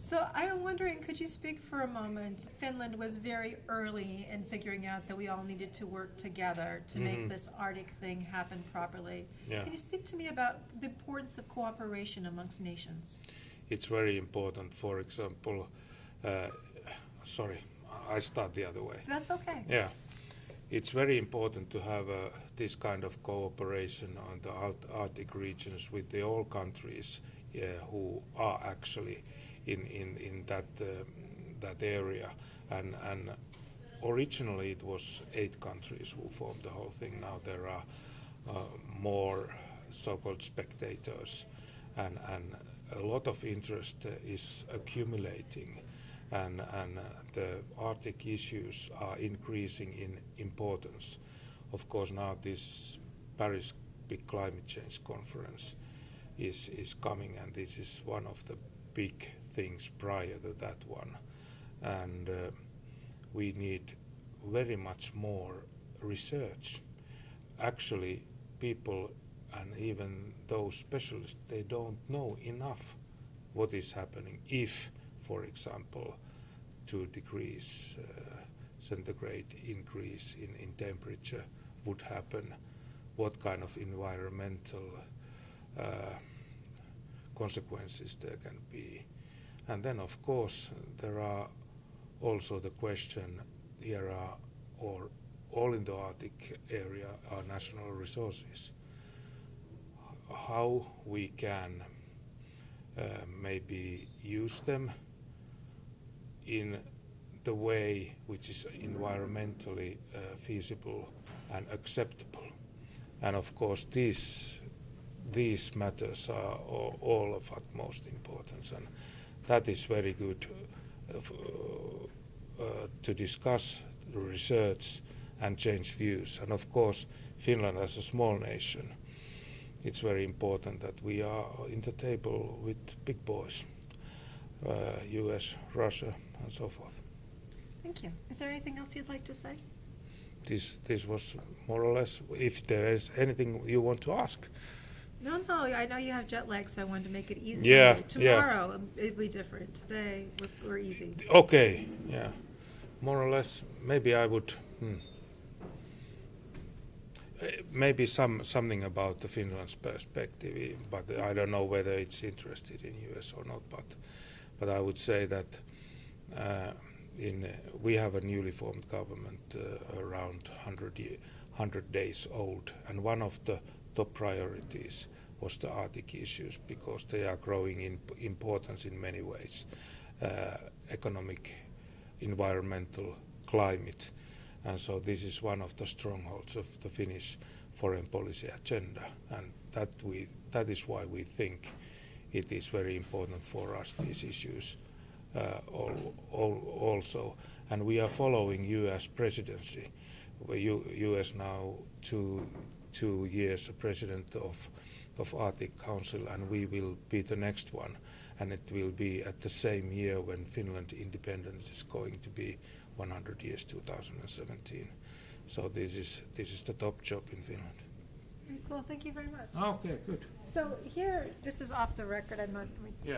So I'm wondering, could you speak for a moment? Finland was very early in figuring out that we all needed to work together to make this Arctic thing happen properly. Yeah. Can you speak to me about the importance of cooperation amongst nations? It's very important. For example, sorry, I start the other way. That's okay. Yeah, it's very important to have this kind of cooperation on the Arctic regions with the all countries who are actually in that area. And originally it was 8 countries who formed the whole thing. Now there are more so-called spectators, and a lot of interest is accumulating, and the Arctic issues are increasing in importance. Of course, now this Paris big climate change conference is coming, and this is one of the big things prior to that one, and we need very much more research. Actually, people and even those specialists, they don't know enough what is happening if, for example, 2 degrees centigrade increase in temperature would happen, what kind of environmental consequences there can be. And then of course there are also the question, here are, or all in the Arctic area are national resources. How we can maybe use them in the way which is environmentally feasible and acceptable. And of course these matters are all of utmost importance, and that is very good to discuss the research and change views. And of course Finland as a small nation, it's very important that we are in the table with big boys, US, Russia and so forth. Thank you. Is there anything else you'd like to say? This was more or less, if there is anything you want to ask. No, I know you have jet lag, so I wanted to make it easy. Yeah, Tomorrow it'll be different. Today we're easy. Okay, yeah. More or less, maybe I would maybe something about the Finland's perspective, but I don't know whether it's interested in US or not. But I would say that we have a newly formed government around 100 days old, and one of the top priorities was the Arctic issues, because they are growing in importance in many ways, economic, environmental, climate, and so this is one of the strongholds of the Finnish foreign policy agenda, and that is why we think it is very important for us, these issues also. And we are following US presidency. US now 2 years president of Arctic Council, and we will be the next one, and it will be at the same year when Finland independence is going to be 100 years, 2017. So this is the top job in Finland. Very cool. Thank you very much. Okay, good. So here, this is off the record. I'm not. Yeah.